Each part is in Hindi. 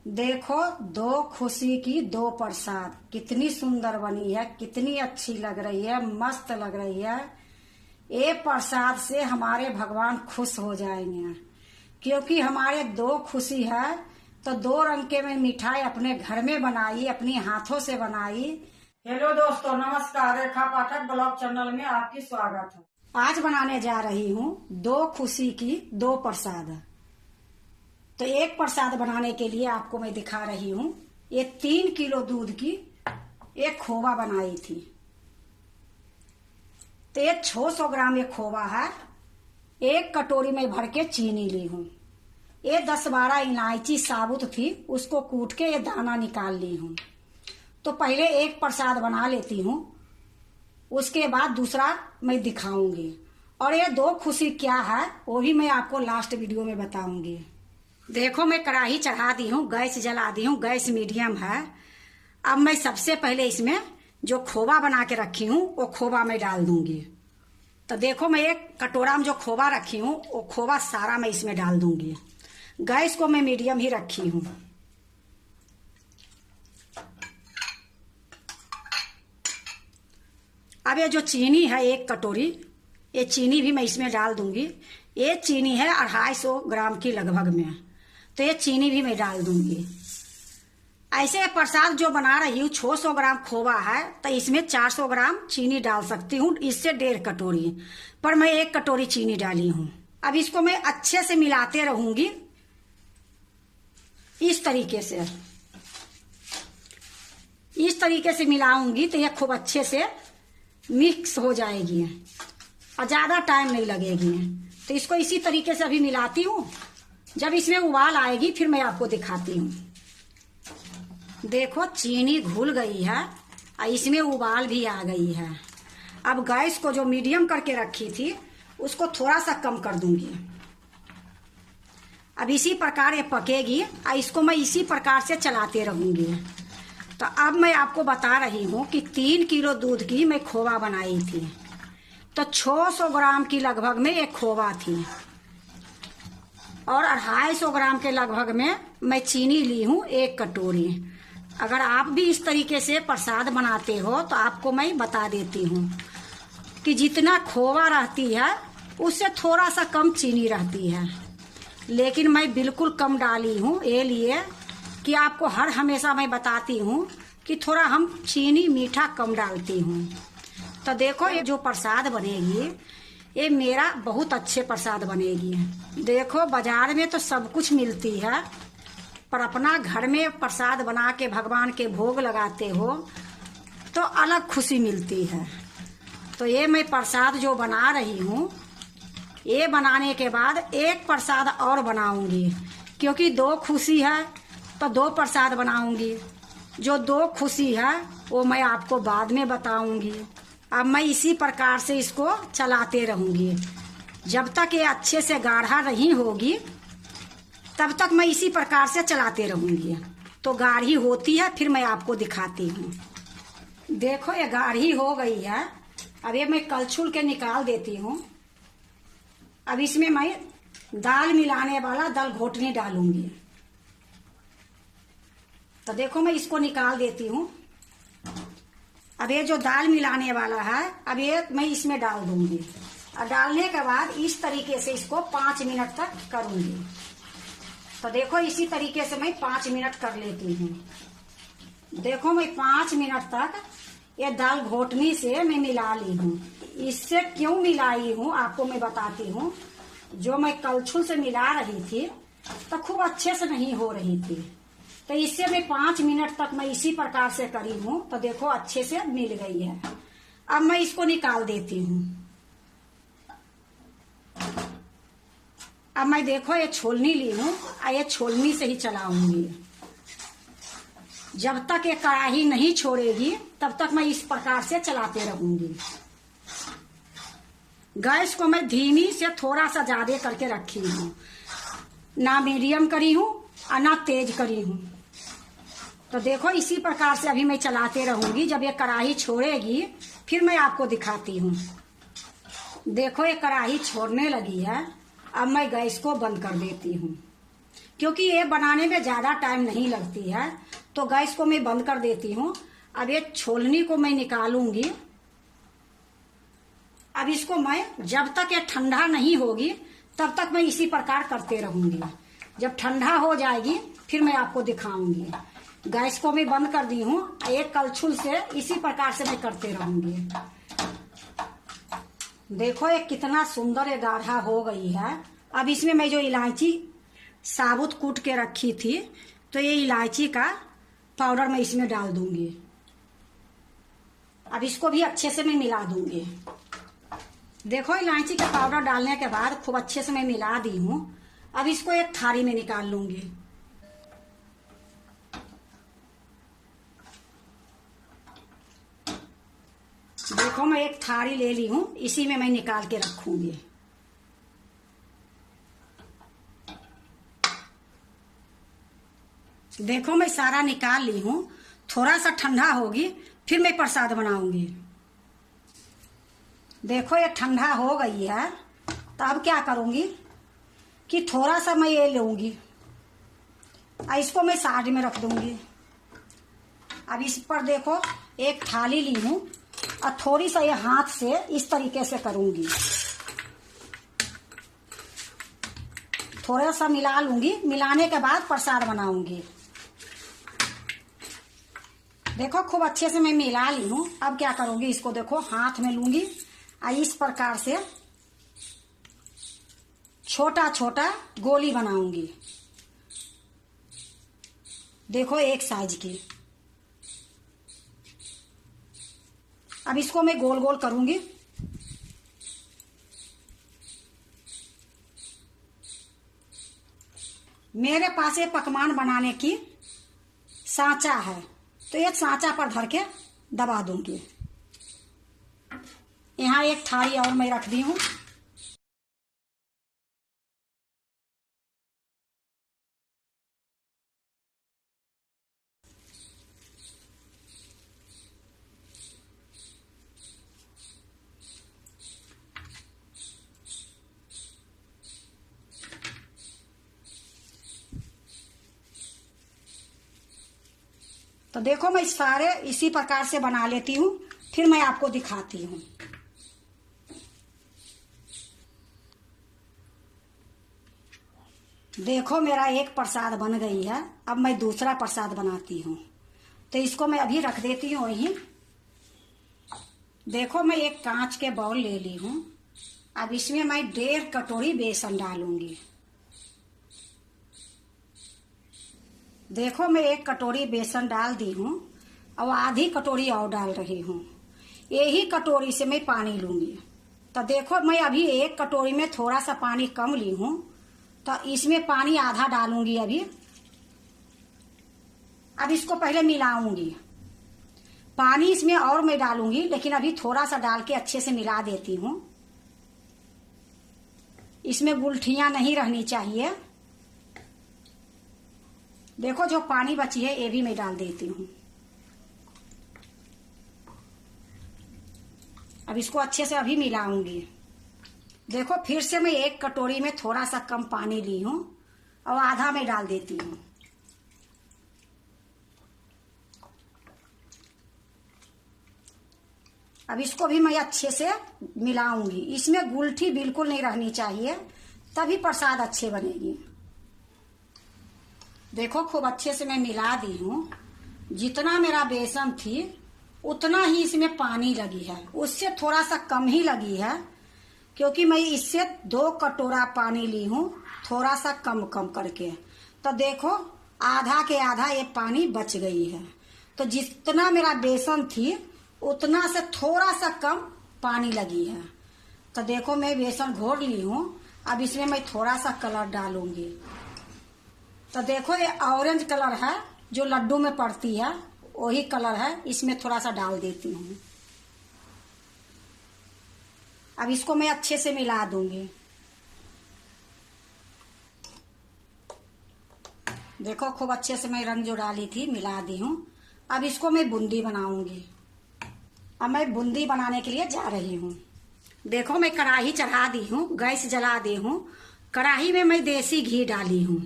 देखो, दो खुशी की दो प्रसाद कितनी सुंदर बनी है, कितनी अच्छी लग रही है, मस्त लग रही है। ये प्रसाद से हमारे भगवान खुश हो जाएंगे, क्योंकि हमारे दो खुशी है। तो दो रंग के में मिठाई अपने घर में बनाई, अपनी हाथों से बनाई। हेलो दोस्तों, नमस्कार। रेखा पाठक ब्लॉग चैनल में आपकी स्वागत है। आज बनाने जा रही हूँ दो खुशी की दो प्रसाद। तो एक प्रसाद बनाने के लिए आपको मैं दिखा रही हूँ। ये 3 किलो दूध की एक खोवा बनाई थी। तो ये 600 ग्राम ये खोवा है। एक कटोरी में भर के चीनी ली हूँ। ये 10-12 इलायची साबुत थी, उसको कूट के ये दाना निकाल ली हूँ। तो पहले एक प्रसाद बना लेती हूँ, उसके बाद दूसरा मैं दिखाऊंगी। और ये दो खुशी क्या है वो भी मैं आपको लास्ट वीडियो में बताऊंगी। देखो, मैं कढ़ाई चढ़ा दी हूँ, गैस जला दी हूँ, गैस मीडियम है। अब मैं सबसे पहले इसमें जो खोवा बना के रखी हूँ वो खोवा मैं डाल दूंगी। तो देखो, मैं एक कटोरा में जो खोवा रखी हूँ वो खोवा सारा मैं इसमें डाल दूंगी। गैस को मैं मीडियम ही रखी हूँ। अब ये जो चीनी है एक कटोरी, ये चीनी भी मैं इसमें डाल दूंगी। ये चीनी है 250 ग्राम की लगभग में, तो ये चीनी भी मैं डाल दूंगी। ऐसे प्रसाद जो बना रही हूँ 600 ग्राम खोवा है, तो इसमें 400 ग्राम चीनी डाल सकती हूँ, इससे 1.5 कटोरी, पर मैं 1 कटोरी चीनी डाली हूँ। अब इसको मैं अच्छे से मिलाते रहूंगी, इस तरीके से मिलाऊंगी तो ये खूब अच्छे से मिक्स हो जाएगी और ज्यादा टाइम नहीं लगेगी। तो इसको इसी तरीके से अभी मिलाती हूँ। जब इसमें उबाल आएगी फिर मैं आपको दिखाती हूँ। देखो, चीनी घुल गई है और इसमें उबाल भी आ गई है। अब गैस को जो मीडियम करके रखी थी उसको थोड़ा सा कम कर दूंगी। अब इसी प्रकार ये पकेगी और इसको मैं इसी प्रकार से चलाते रहूंगी। तो अब मैं आपको बता रही हूँ कि 3 किलो दूध की मैं खोवा बनाई थी, तो 600 ग्राम की लगभग में एक खोवा थी और 250 ग्राम के लगभग में मैं चीनी ली हूँ 1 कटोरी। अगर आप भी इस तरीके से प्रसाद बनाते हो तो आपको मैं बता देती हूँ कि जितना खोवा रहती है उससे थोड़ा सा कम चीनी रहती है, लेकिन मैं बिल्कुल कम डाली हूँ। ये लिए कि आपको हर हमेशा मैं बताती हूँ कि थोड़ा हम चीनी मीठा कम डालती हूँ। तो देखो, ये जो प्रसाद बनेगी ये मेरा बहुत अच्छे प्रसाद बनेगी। देखो, बाजार में तो सब कुछ मिलती है, पर अपना घर में प्रसाद बना के भगवान के भोग लगाते हो तो अलग खुशी मिलती है। तो ये मैं प्रसाद जो बना रही हूँ, ये बनाने के बाद एक प्रसाद और बनाऊंगी, क्योंकि दो खुशी है तो 2 प्रसाद बनाऊंगी। जो 2 खुशी है वो मैं आपको बाद में बताऊंगी। अब मैं इसी प्रकार से इसको चलाते रहूंगी जब तक ये अच्छे से गाढ़ा नहीं होगी, तब तक मैं इसी प्रकार से चलाते रहूंगी। तो गाढ़ी होती है फिर मैं आपको दिखाती हूँ। देखो, ये गाढ़ी हो गई है। अब ये मैं कलछुल के निकाल देती हूँ। अब इसमें मैं दाल मिलाने वाला दाल घोटनी डालूंगी। तो देखो, मैं इसको निकाल देती हूँ। अब ये जो दाल मिलाने वाला है, अब ये मैं इसमें डाल दूंगी और डालने के बाद इस तरीके से इसको 5 मिनट तक करूंगी। तो देखो, इसी तरीके से मैं 5 मिनट कर लेती हूँ। देखो, मैं 5 मिनट तक ये दाल घोटनी से मैं मिला ली हूँ। इससे क्यों मिलाई हूँ आपको मैं बताती हूँ। जो मैं कलछुल से मिला रही थी तो खूब अच्छे से नहीं हो रही थी, तो इससे मैं 5 मिनट तक मैं इसी प्रकार से करी हूँ। तो देखो, अच्छे से मिल गई है। अब मैं इसको निकाल देती हूँ। अब मैं देखो, ये छोलनी ली हूँ और ये छोलनी से ही चलाऊंगी। जब तक ये कढ़ाई नहीं छोड़ेगी तब तक मैं इस प्रकार से चलाते रहूंगी। गैस को मैं धीमी से थोड़ा सा ज्यादा करके रखी हूँ, ना मीडियम करी हूँ और ना तेज करी हूँ। तो देखो, इसी प्रकार से अभी मैं चलाते रहूंगी। जब ये कढ़ाई छोड़ेगी फिर मैं आपको दिखाती हूँ। देखो, ये कढ़ाई छोड़ने लगी है। अब मैं गैस को बंद कर देती हूँ। क्योंकि ये बनाने में ज्यादा टाइम नहीं लगती है। तो गैस को मैं बंद कर देती हूँ। अब ये छोलनी को मैं निकालूंगी। अब इसको मैं जब तक ये ठंडा नहीं होगी तब तक मैं इसी प्रकार करते रहूंगी। जब ठंडा हो जाएगी फिर मैं आपको दिखाऊंगी। गैस को मैं बंद कर दी हूँ। एक कलछुल से इसी प्रकार से मैं करते रहूंगी। देखो ये कितना सुंदर ये गाढ़ा हो गई है। अब इसमें मैं जो इलायची साबुत कूट के रखी थी, तो ये इलायची का पाउडर मैं इसमें डाल दूंगी। अब इसको भी अच्छे से मैं मिला दूंगी। देखो इलायची का पाउडर डालने के बाद खूब अच्छे से मैं मिला दी हूँ। अब इसको एक थाली में निकाल लूंगी। देखो मैं एक थाली ले ली हूँ, इसी में मैं निकाल के रखूंगी। देखो मैं सारा निकाल ली हूँ। थोड़ा सा ठंडा होगी फिर मैं प्रसाद बनाऊंगी। देखो ये ठंडा हो गई है। तो अब क्या करूंगी कि थोड़ा सा मैं ये लूंगी और इसको मैं साइड में रख दूंगी। अब इस पर देखो एक थाली ली हूँ और थोड़ी सा ये हाथ से इस तरीके से करूंगी। थोड़ा सा मिला लूंगी। मिलाने के बाद प्रसाद बनाऊंगी। देखो खूब अच्छे से मैं मिला ली हूँ। अब क्या करूंगी, इसको देखो हाथ में लूंगी और इस प्रकार से छोटा छोटा गोली बनाऊंगी। देखो एक साइज की। अब इसको मैं गोल गोल करूंगी। मेरे पास ये पकवान बनाने की सांचा है, तो एक सांचा पर धर के दबा दूंगी। यहाँ एक थाली और मैं रख दी हूँ। तो देखो मैं सारे इसी प्रकार से बना लेती हूँ, फिर मैं आपको दिखाती हूँ। देखो मेरा एक प्रसाद बन गई है। अब मैं दूसरा प्रसाद बनाती हूँ। तो इसको मैं अभी रख देती हूँ वहीं। देखो मैं एक कांच के बाउल ले ली हूँ। अब इसमें मैं 1.5 कटोरी बेसन डालूंगी। देखो मैं 1 कटोरी बेसन डाल दी हूँ और आधी कटोरी और डाल रही हूँ। यही कटोरी से मैं पानी लूंगी। तो देखो मैं अभी 1 कटोरी में थोड़ा सा पानी कम ली हूँ, तो इसमें पानी आधा डालूंगी अभी। अब इसको पहले मिलाऊंगी। पानी इसमें और मैं डालूंगी, लेकिन अभी थोड़ा सा डाल के अच्छे से मिला देती हूँ। इसमें गुठलियां नहीं रहनी चाहिए। देखो जो पानी बची है ये भी मैं डाल देती हूँ। अब इसको अच्छे से अभी मिलाऊंगी। देखो फिर से मैं 1 कटोरी में थोड़ा सा कम पानी ली हूँ और आधा मैं डाल देती हूँ। अब इसको भी मैं अच्छे से मिलाऊंगी। इसमें गुठली बिल्कुल नहीं रहनी चाहिए, तभी प्रसाद अच्छे बनेगी। देखो खूब अच्छे से मैं मिला दी हूँ। जितना मेरा बेसन थी उतना ही इसमें पानी लगी है, उससे थोड़ा सा कम ही लगी है, क्योंकि मैं इससे 2 कटोरा पानी ली हूँ, थोड़ा सा कम कम करके। तो देखो आधा के आधा ये पानी बच गई है। तो जितना मेरा बेसन थी उतना से थोड़ा सा कम पानी लगी है। तो देखो मैं बेसन घोर ली हूँ। अब इसमें मैं थोड़ा सा कलर डालूंगी। तो देखो ये ऑरेंज कलर है जो लड्डू में पड़ती है, वही कलर है, इसमें थोड़ा सा डाल देती हूँ। अब इसको मैं अच्छे से मिला दूंगी। देखो खूब अच्छे से मैं रंग जो डाली थी मिला दी हूँ। अब इसको मैं बूंदी बनाऊंगी। अब मैं बूंदी बनाने के लिए जा रही हूँ। देखो मैं कढ़ाई चढ़ा दी हूँ, गैस जला दी हूँ। कढ़ाई में मैं देसी घी डाली हूँ,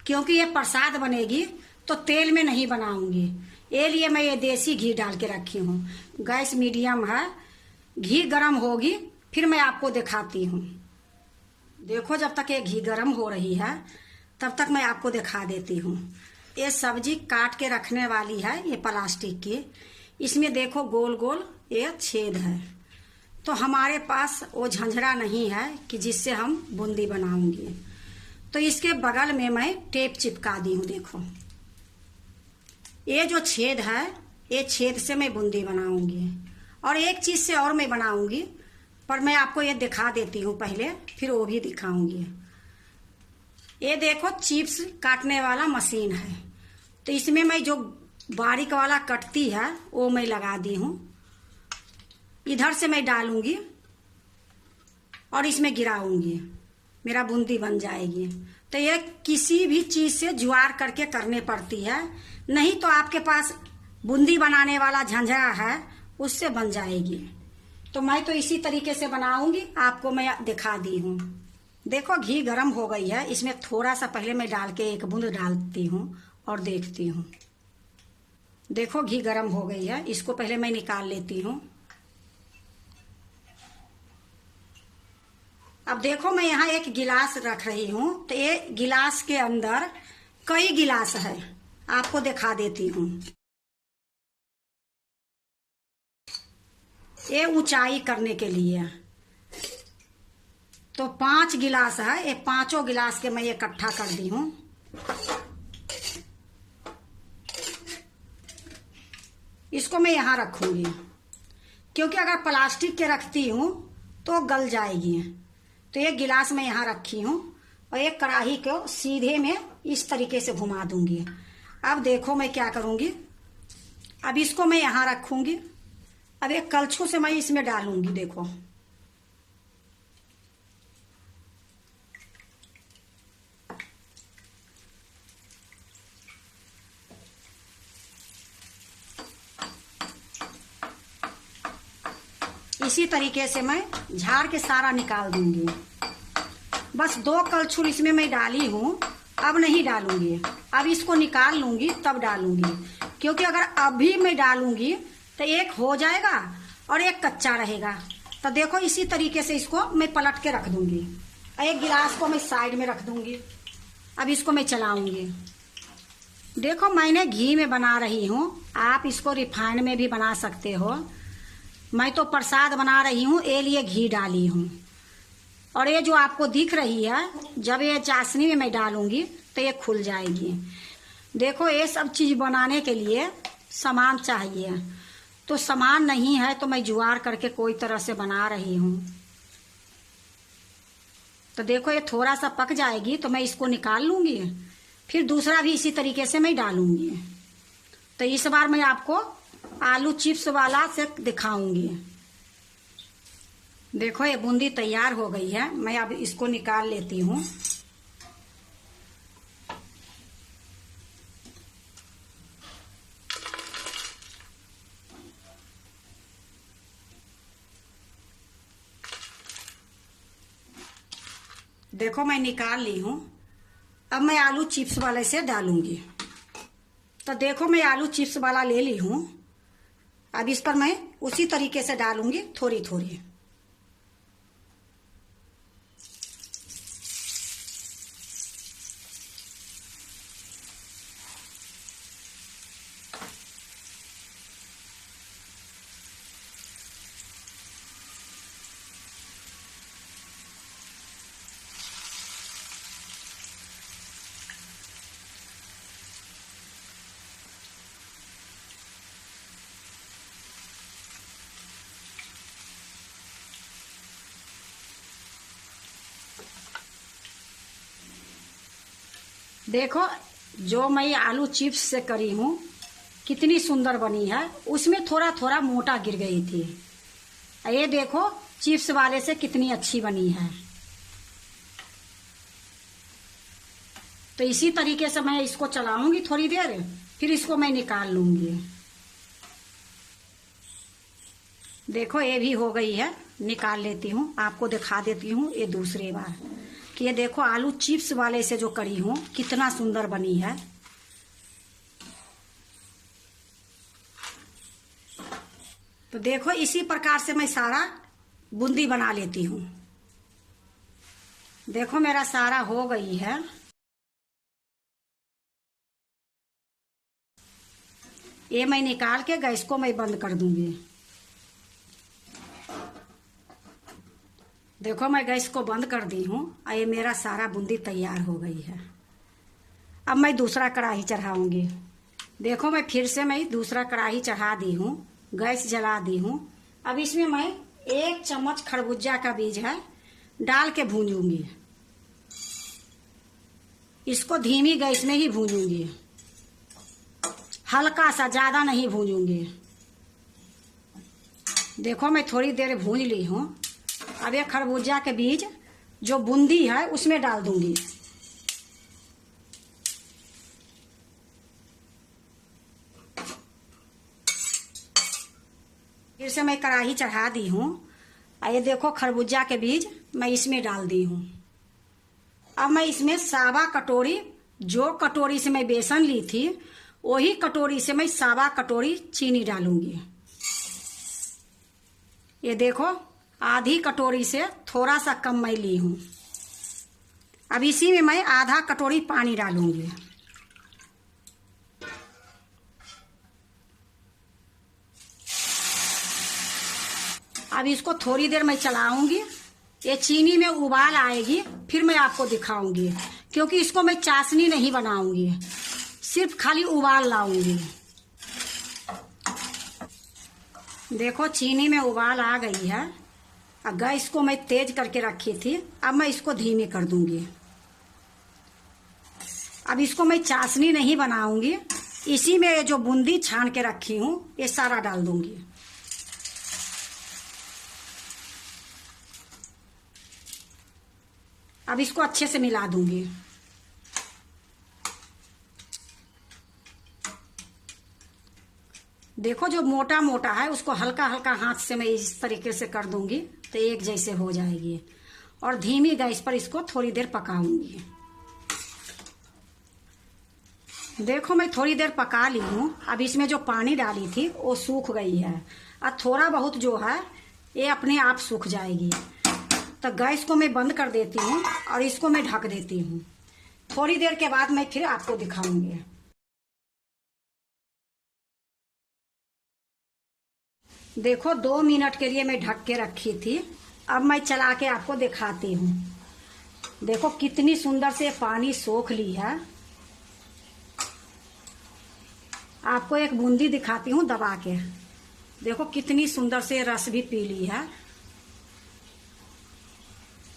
क्योंकि ये प्रसाद बनेगी तो तेल में नहीं बनाऊंगी, ये लिए मैं ये देसी घी डाल के रखी हूँ। गैस मीडियम है, घी गरम होगी फिर मैं आपको दिखाती हूँ। देखो जब तक ये घी गरम हो रही है तब तक मैं आपको दिखा देती हूँ। ये सब्जी काट के रखने वाली है, ये प्लास्टिक की। इसमें देखो गोल गोल ये छेद है, तो हमारे पास वो झंझरा नहीं है कि जिससे हम बूंदी बनाऊंगी। तो इसके बगल में मैं टेप चिपका दी हूँ। देखो ये जो छेद है, ये छेद से मैं बूंदी बनाऊंगी। और एक चीज से और मैं बनाऊंगी, पर मैं आपको ये दिखा देती हूँ पहले, फिर वो भी दिखाऊंगी। ये देखो चिप्स काटने वाला मशीन है, तो इसमें मैं जो बारीक वाला कटती है वो मैं लगा दी हूँ। इधर से मैं डालूंगी और इसमें गिराऊंगी, मेरा बूंदी बन जाएगी। तो ये किसी भी चीज से जुगाड़ करके करने पड़ती है, नहीं तो आपके पास बूंदी बनाने वाला झंझरा है उससे बन जाएगी। तो मैं तो इसी तरीके से बनाऊंगी, आपको मैं दिखा दी हूँ। देखो घी गरम हो गई है, इसमें थोड़ा सा पहले मैं डाल के एक बूंद डालती हूँ और देखती हूँ। देखो घी गरम हो गई है, इसको पहले मैं निकाल लेती हूँ। अब देखो मैं यहाँ एक गिलास रख रही हूँ, तो ये गिलास के अंदर कई गिलास है, आपको दिखा देती हूँ। ये ऊंचाई करने के लिए तो 5 गिलास है, ये 5 गिलास के मैं ये इकट्ठा कर दी हूँ। इसको मैं यहाँ रखूंगी, क्योंकि अगर प्लास्टिक के रखती हूँ तो गल जाएगी। तो एक गिलास मैं यहाँ रखी हूँ और एक कढ़ाई को सीधे में इस तरीके से घुमा दूंगी। अब देखो मैं क्या करूंगी, अब इसको मैं यहाँ रखूंगी। अब एक कलछू से मैं इसमें डालूंगी। देखो इसी तरीके से मैं झाड़ के सारा निकाल दूंगी। बस 2 कलछुल इसमें मैं डाली हूँ, अब नहीं डालूंगी। अब इसको निकाल लूंगी तब डालूंगी, क्योंकि अगर अभी मैं डालूंगी तो एक हो जाएगा और एक कच्चा रहेगा। तो देखो इसी तरीके से इसको मैं पलट के रख दूंगी। एक गिलास को मैं साइड में रख दूंगी। अब इसको मैं चलाऊंगी। देखो मैंने घी में बना रही हूँ, आप इसको रिफाइंड में भी बना सकते हो। मैं तो प्रसाद बना रही हूँ, ये लिए घी डाली हूँ। और ये जो आपको दिख रही है, जब ये चाशनी में मैं डालूंगी तो ये खुल जाएगी। देखो ये सब चीज बनाने के लिए सामान चाहिए, तो सामान नहीं है तो मैं जुगाड़ करके कोई तरह से बना रही हूँ। तो देखो ये थोड़ा सा पक जाएगी तो मैं इसको निकाल लूंगी, फिर दूसरा भी इसी तरीके से मैं डालूंगी। तो इस बार मैं आपको आलू चिप्स वाला से दिखाऊंगी। देखो ये बूंदी तैयार हो गई है, मैं अब इसको निकाल लेती हूँ। देखो मैं निकाल ली हूँ। अब मैं आलू चिप्स वाले से डालूंगी। तो देखो मैं आलू चिप्स वाला ले ली हूँ। अब इस पर मैं उसी तरीके से डालूंगी थोड़ी थोड़ी। देखो जो मैं आलू चिप्स से करी हूँ कितनी सुंदर बनी है, उसमें थोड़ा थोड़ा मोटा गिर गई थी। ये देखो चिप्स वाले से कितनी अच्छी बनी है। तो इसी तरीके से मैं इसको चलाऊंगी थोड़ी देर, फिर इसको मैं निकाल लूंगी। देखो ये भी हो गई है, निकाल लेती हूँ, आपको दिखा देती हूँ ये दूसरी बार। कि ये देखो आलू चिप्स वाले से जो करी हूँ कितना सुंदर बनी है। तो देखो इसी प्रकार से मैं सारा बूंदी बना लेती हूँ। देखो मेरा सारा हो गई है। ये मैं निकाल के गैस को मैं बंद कर दूंगी। देखो मैं गैस को बंद कर दी हूँ और ये मेरा सारा बूंदी तैयार हो गई है। अब मैं दूसरा कढ़ाई चढ़ाऊंगी। देखो मैं फिर से मैं दूसरा कढ़ाई चढ़ा दी हूँ, गैस जला दी हूँ। अब इसमें मैं 1 चम्मच खरबूजा का बीज है डाल के भूंजूंगी। इसको धीमी गैस में ही भूंजूंगी, हल्का सा, ज्यादा नहीं भूंजूंगी। देखो मैं थोड़ी देर भूंज ली हूँ। अब ये खरबूजा के बीज जो बूंदी है उसमें डाल दूंगी। फिर से मैं कढ़ाई चढ़ा दी हूँ। ये देखो खरबूजा के बीज मैं इसमें डाल दी हूँ। अब मैं इसमें सावा कटोरी, जो कटोरी से मैं बेसन ली थी वही कटोरी से मैं सावा कटोरी चीनी डालूंगी। ये देखो आधी कटोरी से थोड़ा सा कम मैं ली हूं। अब इसी में मैं आधा कटोरी पानी डालूंगी। अब इसको थोड़ी देर मैं चलाऊंगी। ये चीनी में उबाल आएगी फिर मैं आपको दिखाऊंगी, क्योंकि इसको मैं चाशनी नहीं बनाऊंगी, सिर्फ खाली उबाल लाऊंगी। देखो चीनी में उबाल आ गई है। अब गैस को मैं तेज करके रखी थी, अब मैं इसको धीमी कर दूंगी। अब इसको मैं चाशनी नहीं बनाऊंगी, इसी में जो बूंदी छान के रखी हूं ये सारा डाल दूंगी। अब इसको अच्छे से मिला दूंगी। देखो जो मोटा मोटा है उसको हल्का हल्का हाथ से मैं इस तरीके से कर दूंगी तो एक जैसे हो जाएगी। और धीमी गैस पर इसको थोड़ी देर पकाऊंगी। देखो मैं थोड़ी देर पका ली हूँ। अब इसमें जो पानी डाली थी वो सूख गई है। अब थोड़ा बहुत जो है ये अपने आप सूख जाएगी। तो गैस को मैं बंद कर देती हूँ और इसको मैं ढक देती हूँ। थोड़ी देर के बाद मैं फिर आपको दिखाऊंगी। देखो 2 मिनट के लिए मैं ढक के रखी थी। अब मैं चला के आपको दिखाती हूँ। देखो कितनी सुंदर से पानी सोख ली है। आपको एक बूंदी दिखाती हूँ दबा के। देखो कितनी सुंदर से रस भी पी ली है।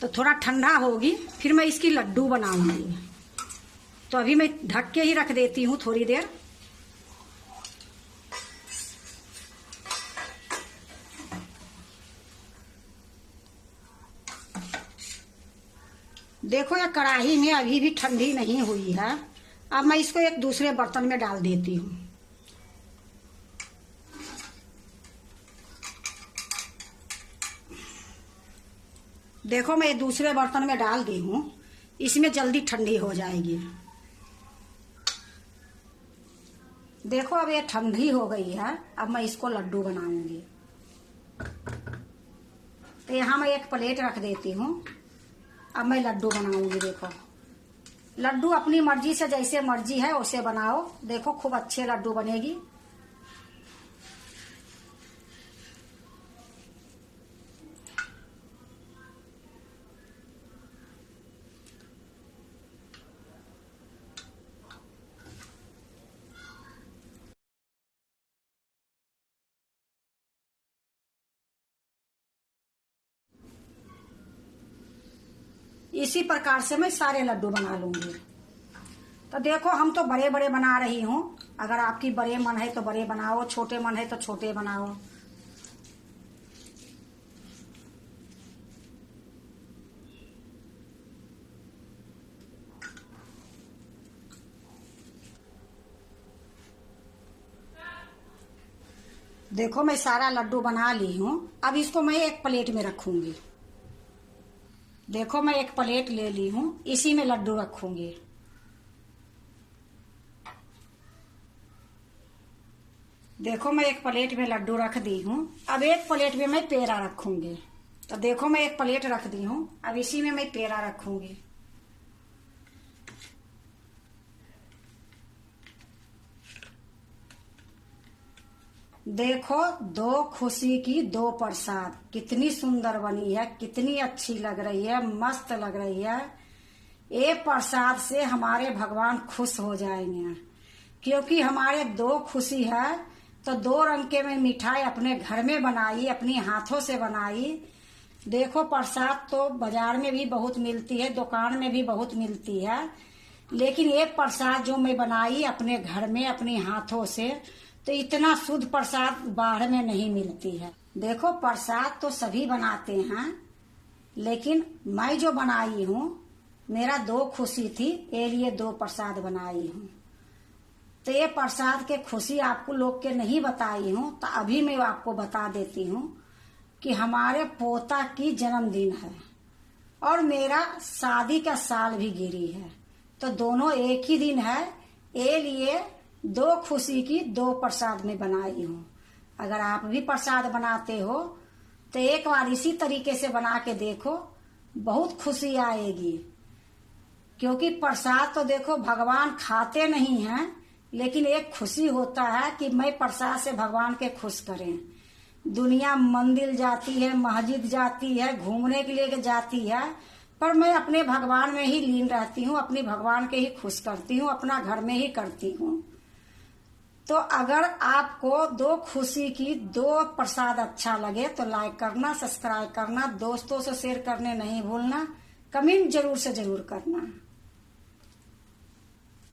तो थोड़ा ठंडा होगी फिर मैं इसकी लड्डू बनाऊंगी। तो अभी मैं ढक के ही रख देती हूँ थोड़ी देर। देखो ये कढ़ाई में अभी भी ठंडी नहीं हुई है। अब मैं इसको एक दूसरे बर्तन में डाल देती हूँ। देखो मैं दूसरे बर्तन में डाल दी हूँ, इसमें जल्दी ठंडी हो जाएगी। देखो अब ये ठंडी हो गई है। अब मैं इसको लड्डू बनाऊंगी। तो यहाँ मैं एक प्लेट रख देती हूँ। अब मैं लड्डू बनाऊंगी। देखो लड्डू अपनी मर्जी से, जैसे मर्जी है वैसे बनाओ। देखो खूब अच्छे लड्डू बनेगी। इसी प्रकार से मैं सारे लड्डू बना लूंगी। तो देखो हम तो बड़े बड़े बना रही हूँ। अगर आपकी बड़े मन है तो बड़े बनाओ, छोटे मन है तो छोटे बनाओ। देखो मैं सारा लड्डू बना ली हूँ। अब इसको मैं एक प्लेट में रखूंगी। देखो मैं एक प्लेट ले ली हूँ, इसी में लड्डू रखूंगी। देखो मैं एक प्लेट में लड्डू रख दी हूँ। अब एक प्लेट में मैं पेड़ा रखूंगी। तो देखो मैं एक प्लेट रख दी हूँ, अब इसी में मैं पेड़ा रखूंगी। देखो दो खुशी की दो प्रसाद, कितनी सुंदर बनी है, कितनी अच्छी लग रही है, मस्त लग रही है। ये प्रसाद से हमारे भगवान खुश हो जाएंगे, क्योंकि हमारे दो खुशी है। तो दो रंग के में मिठाई अपने घर में बनाई, अपनी हाथों से बनाई। देखो प्रसाद तो बाजार में भी बहुत मिलती है, दुकान में भी बहुत मिलती है, लेकिन एक प्रसाद जो मैं बनाई अपने घर में अपने हाथों से, तो इतना शुद्ध प्रसाद बाहर में नहीं मिलती है। देखो प्रसाद तो सभी बनाते हैं, लेकिन मैं जो बनाई हूँ, मेरा दो खुशी थी, ये लिए दो प्रसाद बनाई हूँ। तो ये प्रसाद के खुशी आपको लोग के नहीं बताई हूँ, तो अभी मैं आपको बता देती हूँ कि हमारे पोता की जन्मदिन है और मेरा शादी का साल भी गिरी है, तो दोनों एक ही दिन है। ये लिए दो खुशी की दो प्रसाद में बनाई हूँ। अगर आप भी प्रसाद बनाते हो तो एक बार इसी तरीके से बना के देखो, बहुत खुशी आएगी। क्योंकि प्रसाद तो देखो भगवान खाते नहीं हैं, लेकिन एक खुशी होता है कि मैं प्रसाद से भगवान के खुश करें। दुनिया मंदिर जाती है, मस्जिद जाती है, घूमने के लिए जाती है, पर मैं अपने भगवान में ही लीन रहती हूँ, अपनी भगवान के ही खुश करती हूँ, अपना घर में ही करती हूँ। तो अगर आपको दो खुशी की दो प्रसाद अच्छा लगे तो लाइक करना, सब्सक्राइब करना, दोस्तों से शेयर करने नहीं भूलना, कमेंट जरूर से जरूर करना।